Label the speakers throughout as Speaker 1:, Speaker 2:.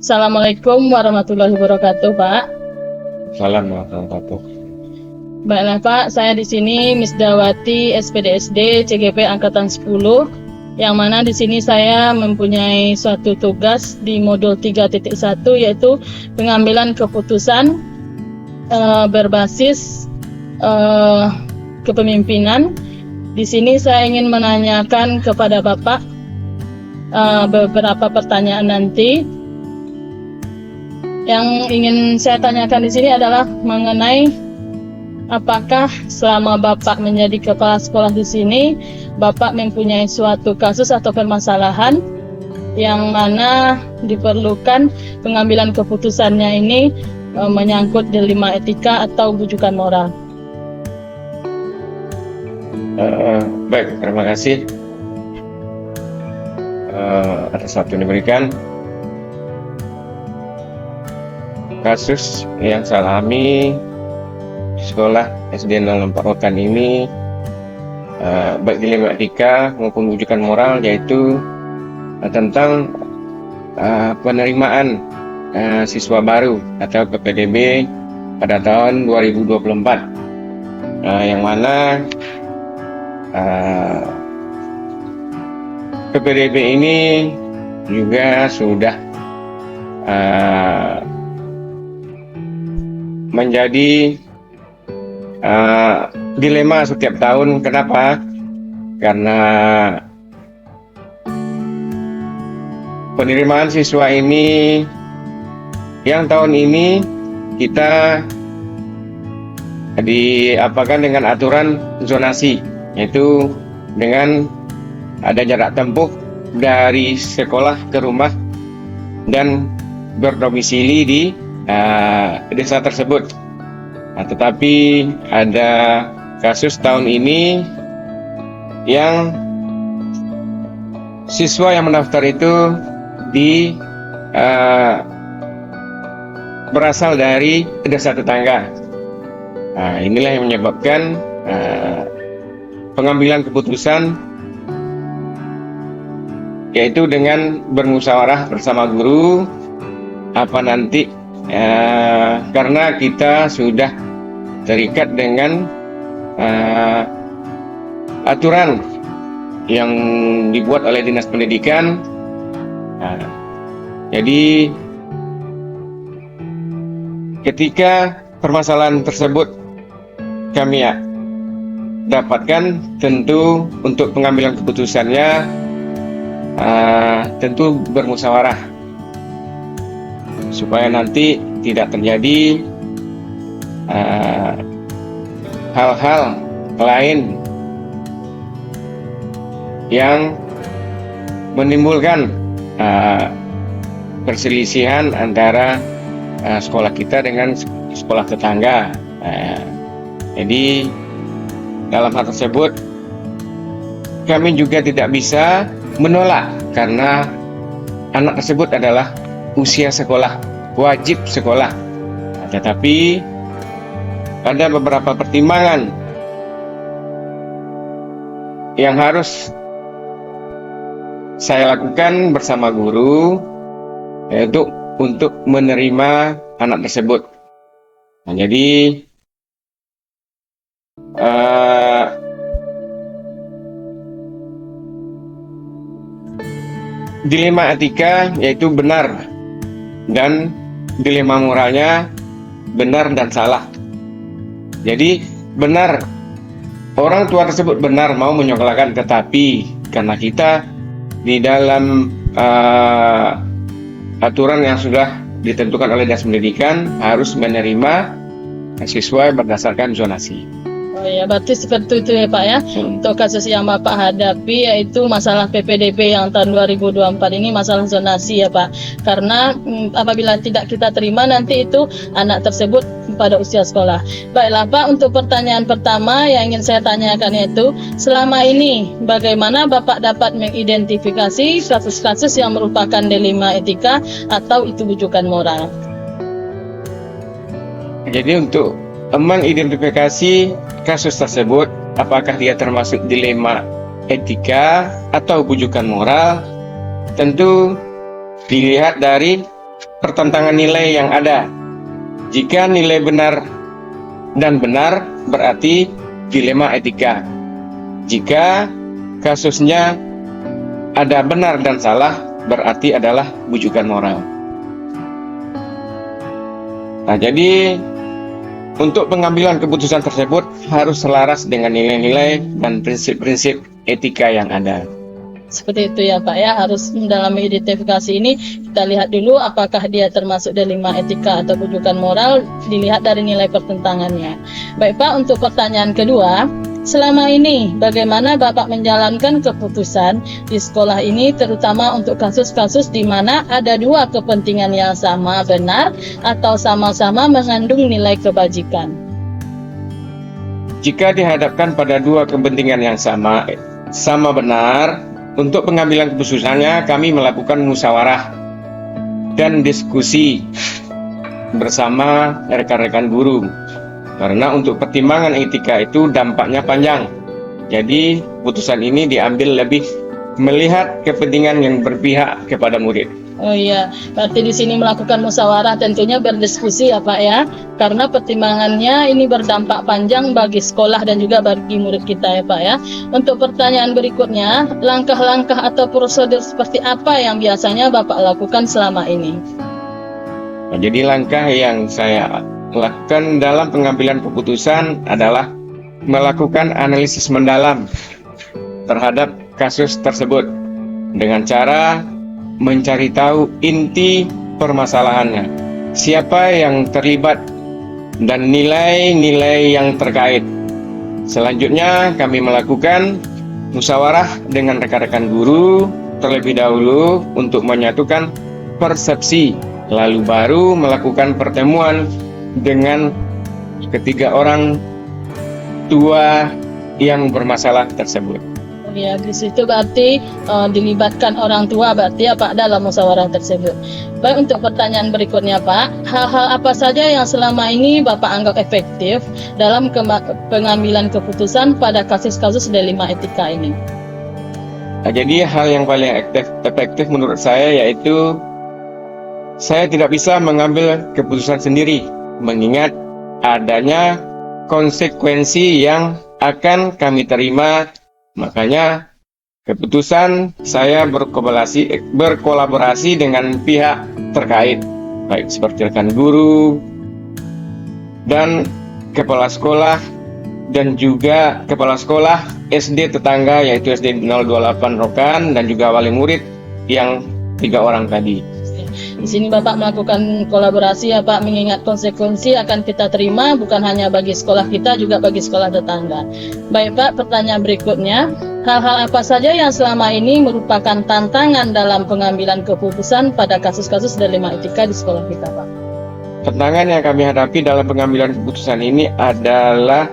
Speaker 1: Assalamualaikum warahmatullahi wabarakatuh, Pak.
Speaker 2: Salam warahmatullahi wabarakatuh.
Speaker 1: Baiklah, Pak, saya di sini Miss Dawati, SPDSD CGP Angkatan 10, yang mana di sini saya mempunyai suatu tugas di modul 3.1, yaitu pengambilan keputusan berbasis kepemimpinan. Di sini saya ingin menanyakan kepada Bapak beberapa pertanyaan nanti. Yang ingin saya tanyakan di sini adalah mengenai apakah selama Bapak menjadi kepala sekolah di sini, Bapak mempunyai suatu kasus atau permasalahan yang mana diperlukan pengambilan keputusannya ini menyangkut dilema etika atau bujukan moral.
Speaker 2: Baik, terima kasih atas waktu yang diberikan. Kasus yang saya alami di sekolah SD 04 Rokan ini baik dilema etika maupun bujukan moral, yaitu tentang penerimaan siswa baru atau PPDB pada tahun 2024, yang mana PPDB ini juga sudah menjadi dilema setiap tahun. Kenapa? Karena penerimaan siswa ini yang tahun ini kita diapakan dengan aturan zonasi, yaitu dengan ada jarak tempuh dari sekolah ke rumah dan berdomisili di desa tersebut. Tetapi ada kasus tahun ini yang siswa yang mendaftar itu berasal dari desa tetangga. Inilah yang menyebabkan pengambilan keputusan, yaitu dengan bermusyawarah bersama guru apa nanti, karena kita sudah terikat dengan aturan yang dibuat oleh Dinas Pendidikan. Jadi ketika permasalahan tersebut kami dapatkan, tentu untuk pengambilan keputusannya tentu bermusyawarah, supaya nanti tidak terjadi hal-hal lain yang menimbulkan perselisihan antara sekolah kita dengan sekolah tetangga. Jadi dalam hal tersebut kami juga tidak bisa menolak, karena anak tersebut adalah usia sekolah, wajib sekolah. Tetapi ada beberapa pertimbangan yang harus saya lakukan bersama guru, yaitu untuk menerima anak tersebut. Jadi dilema etika yaitu benar, dan dilema moralnya benar dan salah. Jadi benar, orang tua tersebut benar mau menyekolahkan, tetapi karena kita di dalam aturan yang sudah ditentukan oleh Dinas Pendidikan harus menerima siswa berdasarkan zonasi.
Speaker 1: Oh ya, berarti seperti itu ya Pak ya. Untuk kasus yang Bapak hadapi, yaitu masalah PPDB yang tahun 2024 ini, masalah zonasi ya Pak. Karena apabila tidak kita terima, nanti itu anak tersebut pada usia sekolah. Baiklah Pak, untuk pertanyaan pertama yang ingin saya tanyakan, yaitu selama ini bagaimana Bapak dapat mengidentifikasi kasus-kasus yang merupakan dilema etika atau itu bujukan moral?
Speaker 2: Jadi untuk mengidentifikasi kasus tersebut, apakah dia termasuk dilema etika atau bujukan moral, tentu dilihat dari pertentangan nilai yang ada. Jika nilai benar dan benar, berarti dilema etika. Jika kasusnya ada benar dan salah, berarti adalah bujukan moral. Nah, jadi untuk pengambilan keputusan tersebut harus selaras dengan nilai-nilai dan prinsip-prinsip etika yang ada.
Speaker 1: Seperti itu ya Pak ya, harus dalam identifikasi ini kita lihat dulu apakah dia termasuk dilema etika atau bujukan moral, dilihat dari nilai pertentangannya. Baik Pak, untuk pertanyaan kedua, selama ini bagaimana Bapak menjalankan keputusan di sekolah ini, terutama untuk kasus-kasus di mana ada dua kepentingan yang sama benar atau sama-sama mengandung nilai kebajikan?
Speaker 2: Jika dihadapkan pada dua kepentingan yang sama benar, untuk pengambilan keputusannya kami melakukan musyawarah dan diskusi bersama rekan-rekan guru. Karena untuk pertimbangan etika itu dampaknya panjang. Jadi putusan ini diambil lebih melihat kepentingan yang berpihak kepada murid.
Speaker 1: Oh iya, berarti di sini melakukan musyawarah tentunya berdiskusi ya Pak ya, karena pertimbangannya ini berdampak panjang bagi sekolah dan juga bagi murid kita ya Pak ya. Untuk pertanyaan berikutnya, langkah-langkah atau prosedur seperti apa yang biasanya Bapak lakukan selama ini?
Speaker 2: Nah, jadi langkah yang saya lakukan dalam pengambilan keputusan adalah melakukan analisis mendalam terhadap kasus tersebut dengan cara mencari tahu inti permasalahannya, siapa yang terlibat, dan nilai-nilai yang terkait. Selanjutnya kami melakukan musyawarah dengan rekan-rekan guru terlebih dahulu untuk menyatukan persepsi, lalu baru melakukan pertemuan dengan ketiga orang tua yang bermasalah tersebut.
Speaker 1: Ya, di situ berarti dilibatkan orang tua berarti ya Pak dalam musyawarah tersebut. Baik, untuk pertanyaan berikutnya Pak, hal-hal apa saja yang selama ini Bapak anggap efektif dalam pengambilan keputusan pada kasus-kasus dilema etika ini?
Speaker 2: Nah, jadi hal yang paling efektif menurut saya yaitu saya tidak bisa mengambil keputusan sendiri, mengingat adanya konsekuensi yang akan kami terima. Makanya keputusan saya berkolaborasi dengan pihak terkait, baik seperti rekan guru dan kepala sekolah, dan juga kepala sekolah SD tetangga yaitu SD 028 Rokan, dan juga wali murid yang 3 orang tadi.
Speaker 1: Di sini Bapak melakukan kolaborasi ya Pak, mengingat konsekuensi akan kita terima bukan hanya bagi sekolah kita, juga bagi sekolah tetangga. Baik Pak, pertanyaan berikutnya, hal-hal apa saja yang selama ini merupakan tantangan dalam pengambilan keputusan pada kasus-kasus dilema etika di sekolah kita Pak?
Speaker 2: Tantangan yang kami hadapi dalam pengambilan keputusan ini adalah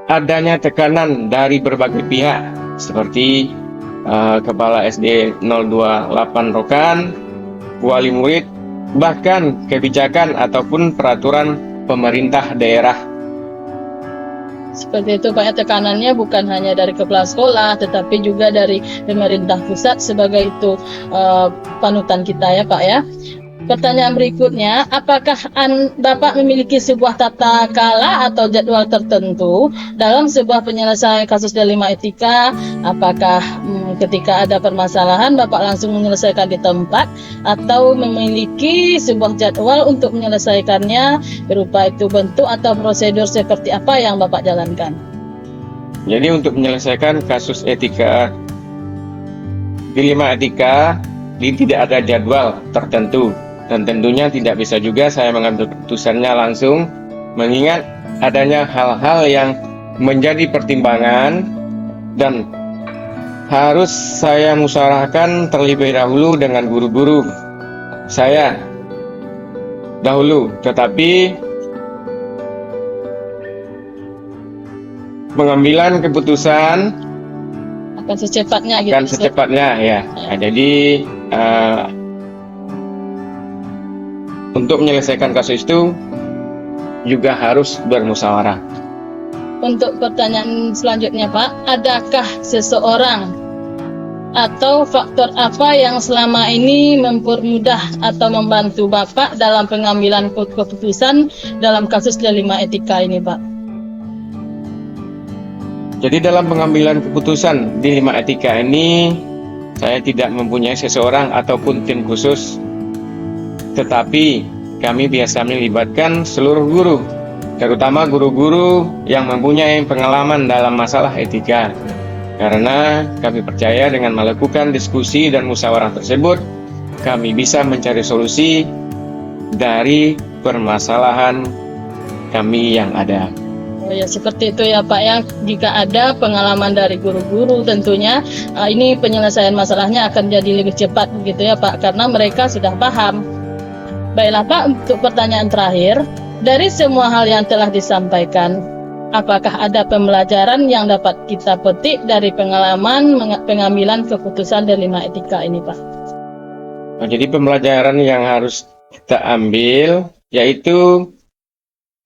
Speaker 2: adanya tekanan dari berbagai pihak seperti kepala SD 028 Rokan, wali murid, bahkan kebijakan ataupun peraturan pemerintah daerah.
Speaker 1: Seperti itu Pak ya, tekanannya bukan hanya dari kepala sekolah tetapi juga dari pemerintah pusat sebagai itu panutan kita ya Pak ya. Pertanyaan berikutnya, apakah Bapak memiliki sebuah tata kala atau jadwal tertentu dalam sebuah penyelesaian kasus dilema etika? Apakah ketika ada permasalahan Bapak langsung menyelesaikan di tempat, atau memiliki sebuah jadwal untuk menyelesaikannya berupa itu bentuk atau prosedur seperti apa yang Bapak jalankan?
Speaker 2: Jadi untuk menyelesaikan kasus etika, dilema etika, tidak ada jadwal tertentu. Dan tentunya tidak bisa juga saya mengambil keputusannya langsung, mengingat adanya hal-hal yang menjadi pertimbangan dan harus saya musyawarahkan terlebih dahulu dengan guru-guru saya dahulu. Tetapi pengambilan keputusan
Speaker 1: akan secepatnya gitu.
Speaker 2: Akan secepatnya ya. Nah, jadi untuk menyelesaikan kasus itu juga harus bermusyawarah. Untuk
Speaker 1: pertanyaan selanjutnya Pak, adakah seseorang atau faktor apa yang selama ini mempermudah atau membantu Bapak dalam pengambilan keputusan dalam kasus dilema etika ini, Pak?
Speaker 2: Jadi dalam pengambilan keputusan dilema etika ini, saya tidak mempunyai seseorang ataupun tim khusus, tetapi kami biasa melibatkan seluruh guru, terutama guru-guru yang mempunyai pengalaman dalam masalah etika. Karena kami percaya dengan melakukan diskusi dan musyawarah tersebut, kami bisa mencari solusi dari permasalahan kami yang ada.
Speaker 1: Oh ya, seperti itu ya Pak ya. Jika ada pengalaman dari guru-guru tentunya ini penyelesaian masalahnya akan jadi lebih cepat begitu ya Pak, karena mereka sudah paham. Baiklah Pak, untuk pertanyaan terakhir, dari semua hal yang telah disampaikan, apakah ada pembelajaran yang dapat kita petik dari pengalaman pengambilan keputusan dilema etika ini, Pak?
Speaker 2: Nah, jadi pembelajaran yang harus kita ambil yaitu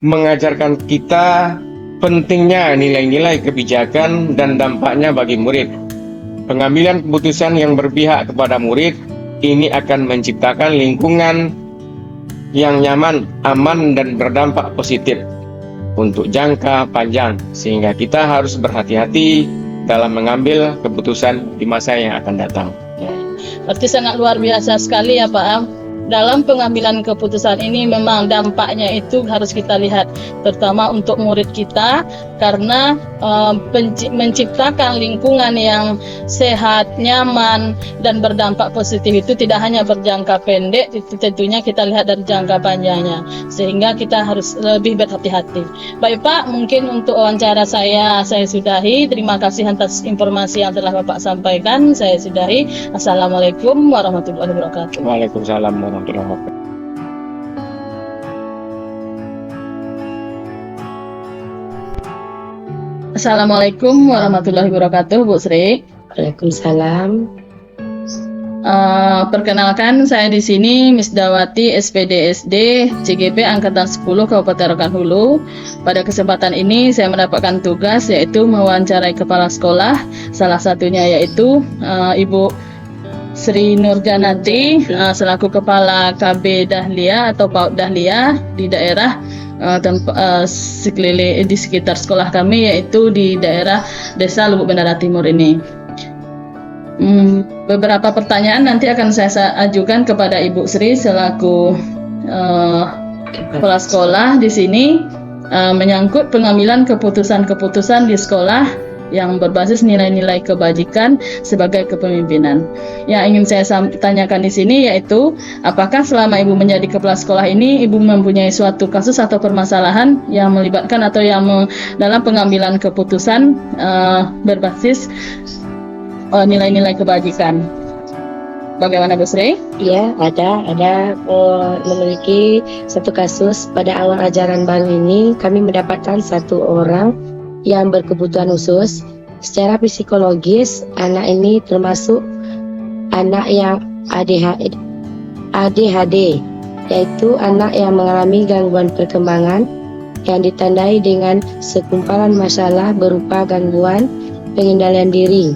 Speaker 2: mengajarkan kita pentingnya nilai-nilai kebijakan dan dampaknya bagi murid. Pengambilan keputusan yang berpihak kepada murid ini akan menciptakan lingkungan yang nyaman, aman, dan berdampak positif untuk jangka panjang, sehingga kita harus berhati-hati dalam mengambil keputusan di masa yang akan datang.
Speaker 1: Berarti sangat luar biasa sekali ya Pak. Dalam pengambilan keputusan ini memang dampaknya itu harus kita lihat, terutama untuk murid kita, karena menciptakan lingkungan yang sehat, nyaman, dan berdampak positif itu tidak hanya berjangka pendek, itu tentunya kita lihat dari jangka panjangnya, sehingga kita harus lebih berhati-hati. Baik Pak, mungkin untuk wawancara saya sudahi. Terima kasih atas informasi yang telah Bapak sampaikan. Saya sudahi. Assalamualaikum warahmatullahi wabarakatuh.
Speaker 2: Waalaikumsalam warahmatullahi wabarakatuh.
Speaker 1: Assalamualaikum warahmatullahi wabarakatuh, Bu Sri.
Speaker 3: Waalaikumsalam.
Speaker 1: Perkenalkan, saya di sini Miss Dawati, SPD SD CGP Angkatan 10 Kabupaten Rokan Hulu. Pada kesempatan ini saya mendapatkan tugas yaitu mewawancarai kepala sekolah, salah satunya yaitu Ibu Sri Nurjanati selaku Kepala KB Dahlia atau PAUD Dahlia di daerah sekeliling di sekitar sekolah kami, yaitu di daerah Desa Lubuk Bendara Timur ini. Beberapa pertanyaan nanti akan saya ajukan kepada Ibu Sri selaku kepala sekolah di sini, menyangkut pengambilan keputusan-keputusan di sekolah yang berbasis nilai-nilai kebajikan sebagai kepemimpinan. Yang ingin saya tanyakan di sini yaitu, apakah selama Ibu menjadi kepala sekolah ini, Ibu mempunyai suatu kasus atau permasalahan yang melibatkan atau yang dalam pengambilan keputusan berbasis nilai-nilai kebajikan? Bagaimana Bu Sri?
Speaker 3: Ya, ada memiliki satu kasus pada awal ajaran baru ini. Kami mendapatkan satu orang yang berkebutuhan khusus. Secara psikologis, anak ini termasuk anak yang ADHD, yaitu anak yang mengalami gangguan perkembangan yang ditandai dengan segumpalan masalah berupa gangguan pengendalian diri,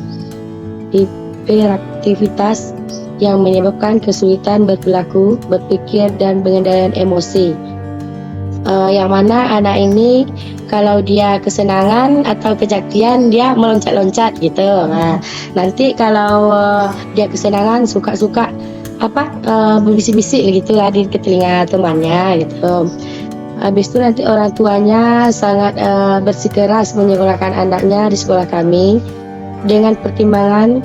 Speaker 3: hiperaktivitas yang menyebabkan kesulitan berperilaku, berpikir, dan pengendalian emosi. Yang mana anak ini kalau dia kesenangan atau kecakian dia meloncat-loncat gitu. Nah, nanti kalau dia kesenangan suka-suka berbisik-bisik gitu lah di telinga temannya gitu. Habis itu nanti orang tuanya sangat bersikeras menyekolahkan anaknya di sekolah kami dengan pertimbangan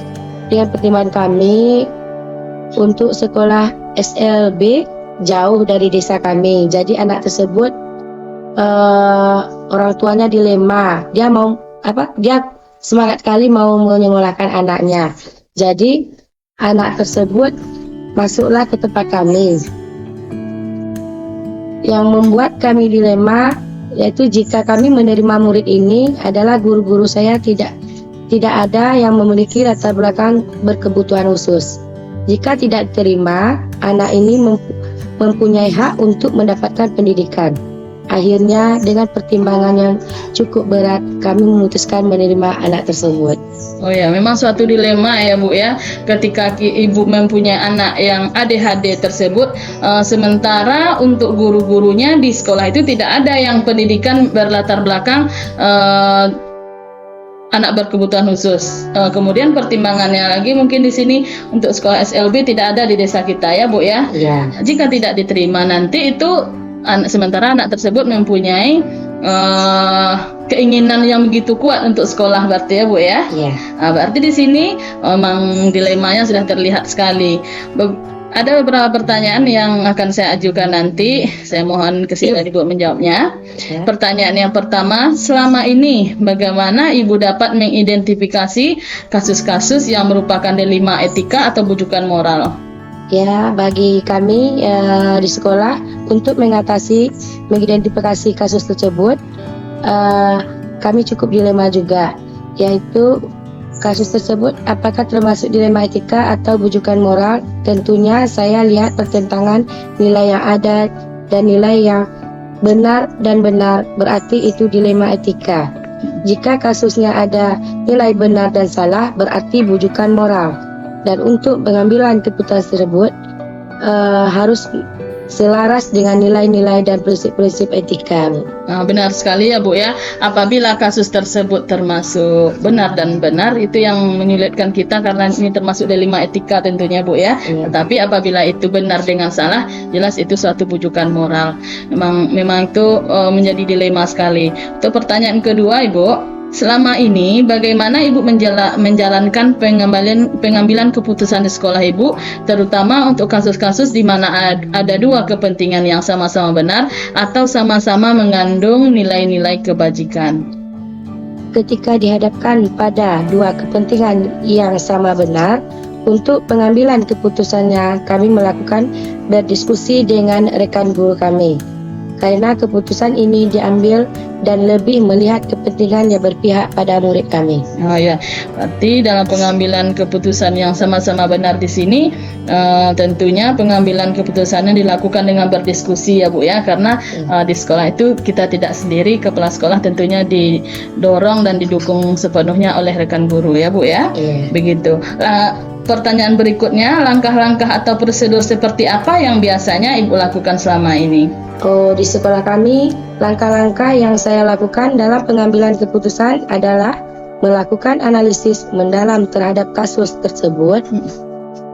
Speaker 3: kami untuk sekolah SLB jauh dari desa kami. Jadi anak tersebut orang tuanya dilema. Dia semangat kali mau menyekolahkan anaknya. Jadi anak tersebut masuklah ke tempat kami. Yang membuat kami dilema yaitu jika kami menerima murid ini adalah guru-guru saya tidak ada yang memiliki latar belakang berkebutuhan khusus. Jika tidak diterima, anak ini mempunyai hak untuk mendapatkan pendidikan. akhirnya dengan pertimbangan yang cukup berat kami memutuskan menerima anak tersebut.
Speaker 1: Oh ya, memang suatu dilema ya Bu ya, ketika Ibu mempunyai anak yang ADHD tersebut, sementara untuk guru-gurunya di sekolah itu tidak ada yang pendidikan berlatar belakang anak berkebutuhan khusus. Kemudian pertimbangannya lagi mungkin di sini untuk sekolah SLB tidak ada di desa kita ya Bu ya.
Speaker 3: Ya,
Speaker 1: Jika tidak diterima nanti itu sementara anak tersebut mempunyai keinginan yang begitu kuat untuk sekolah berarti ya Bu ya.
Speaker 3: ya.
Speaker 1: Berarti di sini memang dilemanya sudah terlihat sekali. Ada beberapa pertanyaan yang akan saya ajukan nanti. Saya mohon kesediaan Ibu menjawabnya.
Speaker 3: Ya.
Speaker 1: Pertanyaan yang pertama, selama ini bagaimana Ibu dapat mengidentifikasi kasus-kasus yang merupakan dilema etika atau bujukan moral?
Speaker 3: Ya, bagi kami di sekolah untuk mengidentifikasi kasus tersebut, kami cukup dilema juga, yaitu kasus tersebut apakah termasuk dilema etika atau bujukan moral. Tentunya saya lihat pertentangan nilai yang ada dan nilai yang benar dan benar, berarti itu dilema etika. Jika kasusnya ada nilai benar dan salah, berarti bujukan moral. Dan untuk pengambilan keputusan tersebut harus selaras dengan nilai-nilai dan prinsip-prinsip etika.
Speaker 1: Benar sekali ya Bu ya. Apabila kasus tersebut termasuk benar dan benar, itu yang menyulitkan kita karena ini termasuk dilema etika tentunya Bu ya.
Speaker 3: Ya.
Speaker 1: Tetapi apabila itu benar dengan salah, jelas itu suatu bujukan moral. Memang itu menjadi dilema sekali. Untuk pertanyaan kedua Ibu, selama ini bagaimana Ibu menjalankan pengambilan keputusan di sekolah Ibu, terutama untuk kasus-kasus di mana ada dua kepentingan yang sama-sama benar atau sama-sama mengandung nilai-nilai kebajikan?
Speaker 3: Ketika dihadapkan pada dua kepentingan yang sama benar, untuk pengambilan keputusannya kami melakukan berdiskusi dengan rekan guru kami. Karena keputusan ini diambil dan lebih melihat kepentingan yang berpihak pada murid kami.
Speaker 1: Oh ya, berarti dalam pengambilan keputusan yang sama-sama benar di sini, tentunya pengambilan keputusannya dilakukan dengan berdiskusi ya Bu ya, karena di sekolah itu kita tidak sendiri, kepala sekolah tentunya didorong dan didukung sepenuhnya oleh rekan guru ya Bu ya.
Speaker 3: Iya.
Speaker 1: Begitu. Pertanyaan berikutnya, langkah-langkah atau prosedur seperti apa yang biasanya Ibu lakukan selama ini?
Speaker 3: Di sekolah kami, langkah-langkah yang saya lakukan dalam pengambilan keputusan adalah melakukan analisis mendalam terhadap kasus tersebut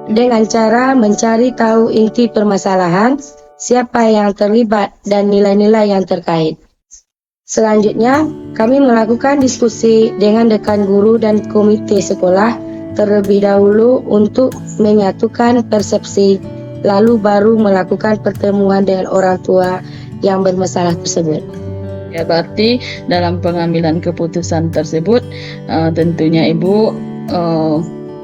Speaker 3: dengan cara mencari tahu inti permasalahan, siapa yang terlibat, dan nilai-nilai yang terkait. Selanjutnya, kami melakukan diskusi dengan rekan guru dan komite sekolah terlebih dahulu untuk menyatukan persepsi, lalu baru melakukan pertemuan dengan orang tua yang bermasalah tersebut.
Speaker 1: Ya, berarti dalam pengambilan keputusan tersebut tentunya Ibu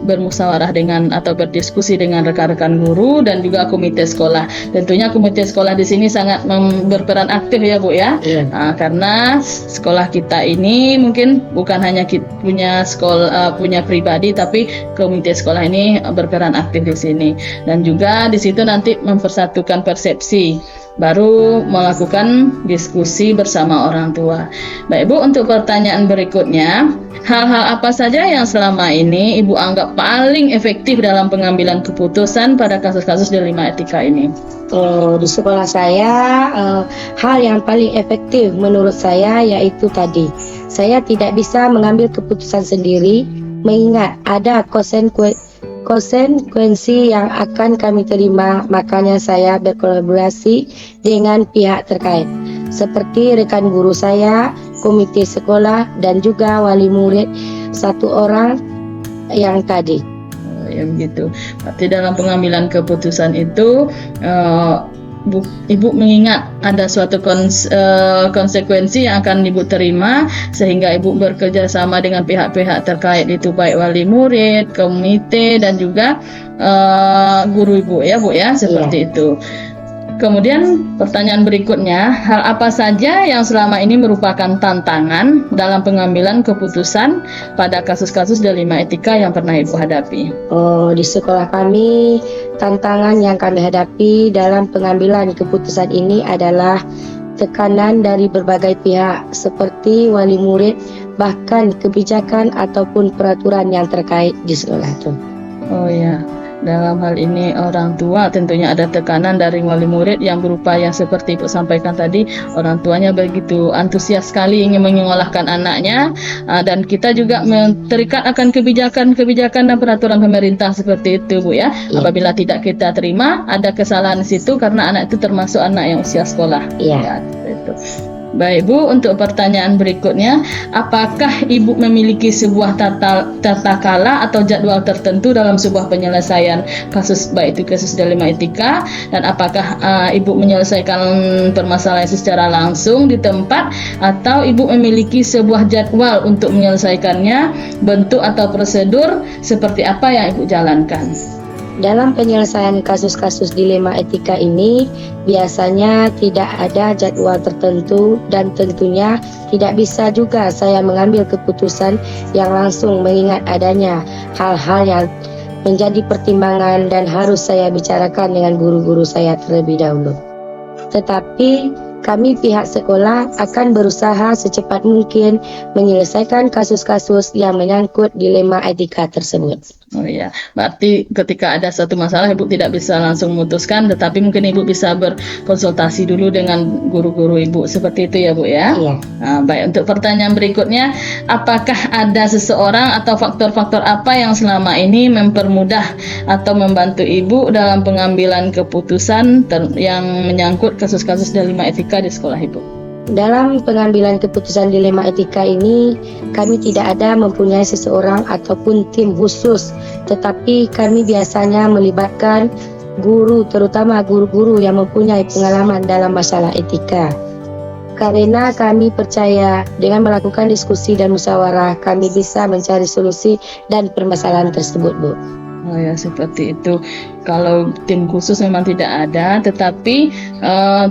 Speaker 1: bermusyawarah dengan atau berdiskusi dengan rekan-rekan guru dan juga komite sekolah. Tentunya komite sekolah di sini sangat berperan aktif ya Bu ya.
Speaker 3: Iya.
Speaker 1: Karena sekolah kita ini mungkin bukan hanya punya sekolah punya pribadi, tapi komite sekolah ini berperan aktif di sini. Dan juga di situ nanti mempersatukan persepsi, baru melakukan diskusi bersama orang tua. Baik Bu, untuk pertanyaan berikutnya, hal-hal apa saja yang selama ini Ibu anggap paling efektif dalam pengambilan keputusan pada kasus-kasus dilema etika ini?
Speaker 3: Di sekolah saya, hal yang paling efektif menurut saya yaitu tadi, saya tidak bisa mengambil keputusan sendiri, mengingat ada konsekuensi yang akan kami terima. Makanya saya berkolaborasi dengan pihak terkait, seperti rekan guru saya, komite sekolah, dan juga wali murid satu orang yang tadi.
Speaker 1: Ya begitu. Berarti dalam pengambilan keputusan itu Ibu mengingat ada suatu konsekuensi yang akan Ibu terima, sehingga Ibu bekerja sama dengan pihak-pihak terkait, itu baik wali murid, komite, dan juga guru Ibu ya Bu ya, seperti itu. Kemudian pertanyaan berikutnya, hal apa saja yang selama ini merupakan tantangan dalam pengambilan keputusan pada kasus-kasus dilema etika yang pernah Ibu hadapi?
Speaker 3: Di sekolah kami, tantangan yang kami hadapi dalam pengambilan keputusan ini adalah tekanan dari berbagai pihak seperti wali murid, bahkan kebijakan ataupun peraturan yang terkait di sekolah itu.
Speaker 1: Oh ya, dalam hal ini orang tua tentunya ada tekanan dari wali murid yang berupa yang seperti Ibu sampaikan tadi, orang tuanya begitu antusias sekali ingin menyekolahkan anaknya, dan kita juga terikat akan kebijakan dan peraturan pemerintah seperti itu, Bu ya.
Speaker 3: Iya.
Speaker 1: Apabila tidak kita terima, ada kesalahan di situ karena anak itu termasuk anak yang usia sekolah.
Speaker 3: Iya.
Speaker 1: Ya, itu. Baik Bu, untuk pertanyaan berikutnya, apakah Ibu memiliki sebuah tata kala atau jadwal tertentu dalam sebuah penyelesaian kasus, baik itu kasus dilema etika, dan apakah Ibu menyelesaikan permasalahan secara langsung di tempat, atau Ibu memiliki sebuah jadwal untuk menyelesaikannya, bentuk atau prosedur seperti apa yang Ibu jalankan?
Speaker 3: Dalam penyelesaian kasus-kasus dilema etika ini biasanya tidak ada jadwal tertentu, dan tentunya tidak bisa juga saya mengambil keputusan yang langsung mengingat adanya hal-hal yang menjadi pertimbangan dan harus saya bicarakan dengan guru-guru saya terlebih dahulu. Tetapi kami pihak sekolah akan berusaha secepat mungkin menyelesaikan kasus-kasus yang menyangkut dilema etika tersebut.
Speaker 1: Oh iya, berarti ketika ada satu masalah Ibu tidak bisa langsung memutuskan, tetapi mungkin Ibu bisa berkonsultasi dulu dengan guru-guru Ibu, seperti itu ya Bu ya?
Speaker 3: Iya.
Speaker 1: Nah, baik, untuk pertanyaan berikutnya, apakah ada seseorang atau faktor-faktor apa yang selama ini mempermudah atau membantu Ibu dalam pengambilan keputusan yang menyangkut kasus-kasus dilema etika di sekolah Ibu?
Speaker 3: Dalam pengambilan keputusan dilema etika ini, kami tidak ada mempunyai seseorang ataupun tim khusus, tetapi kami biasanya melibatkan guru, terutama guru-guru yang mempunyai pengalaman dalam masalah etika. Karena kami percaya dengan melakukan diskusi dan musyawarah, kami bisa mencari solusi dan permasalahan tersebut, Bu.
Speaker 1: Oh ya, seperti itu. Kalau tim khusus memang tidak ada, tetapi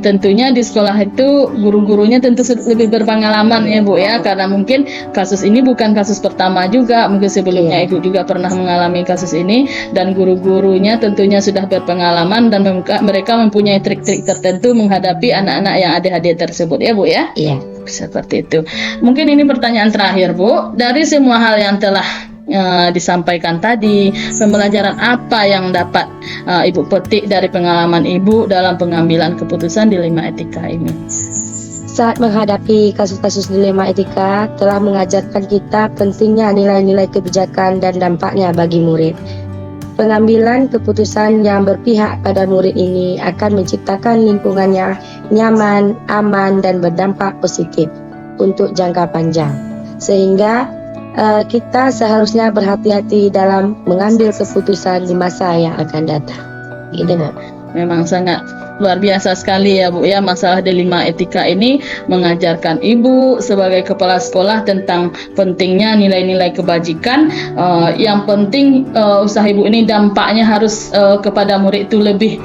Speaker 1: tentunya di sekolah itu guru-gurunya tentu lebih berpengalaman ya Bu ya, karena mungkin kasus ini bukan kasus pertama juga, mungkin sebelumnya Ibu juga pernah mengalami kasus ini, dan guru-gurunya tentunya sudah berpengalaman dan mereka mempunyai trik-trik tertentu menghadapi anak-anak yang ADHD tersebut ya Bu ya.
Speaker 3: Iya.
Speaker 1: Seperti itu. Mungkin ini pertanyaan terakhir Bu, dari semua hal yang telah disampaikan tadi, pembelajaran apa yang dapat Ibu petik dari pengalaman Ibu dalam pengambilan keputusan dilema etika ini?
Speaker 3: Saat menghadapi kasus-kasus dilema etika telah mengajarkan kita pentingnya nilai-nilai kebijakan dan dampaknya bagi murid. Pengambilan keputusan yang berpihak pada murid ini akan menciptakan lingkungannya nyaman, aman, dan berdampak positif untuk jangka panjang. Sehingga kita seharusnya berhati-hati dalam mengambil keputusan di masa yang akan datang. Gitu, Bu.
Speaker 1: Memang sangat luar biasa sekali ya Bu ya, masalah dilema etika ini mengajarkan Ibu sebagai kepala sekolah tentang pentingnya nilai-nilai kebajikan. Yang penting usaha Ibu ini dampaknya harus kepada murid itu lebih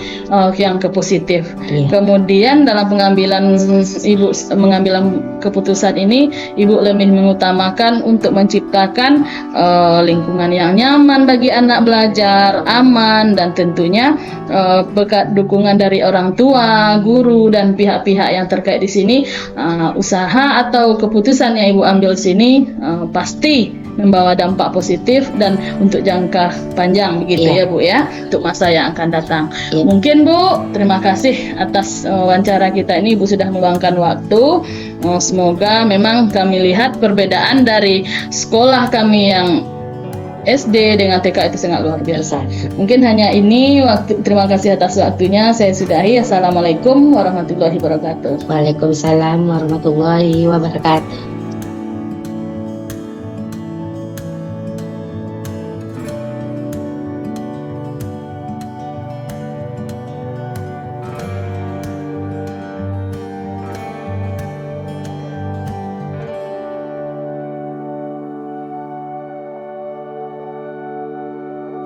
Speaker 1: yang ke positif.
Speaker 3: Iya.
Speaker 1: Kemudian dalam pengambilan Ibu mengambil keputusan ini, Ibu lebih mengutamakan untuk menciptakan lingkungan yang nyaman bagi anak belajar, aman, dan tentunya berkat dukungan dari orang tua, guru, dan pihak-pihak yang terkait di sini, usaha atau keputusan yang Ibu ambil sini pasti membawa dampak positif dan untuk jangka panjang begitu ya Bu ya, untuk masa yang akan datang. Mungkin Bu, terima kasih atas wawancara kita ini, Ibu sudah meluangkan waktu. Semoga memang kami lihat perbedaan dari sekolah kami yang SD dengan TK itu sangat luar biasa. Mungkin hanya ini terima kasih atas waktunya. Saya sudahi. Assalamualaikum warahmatullahi wabarakatuh.
Speaker 3: Waalaikumsalam warahmatullahi wabarakatuh.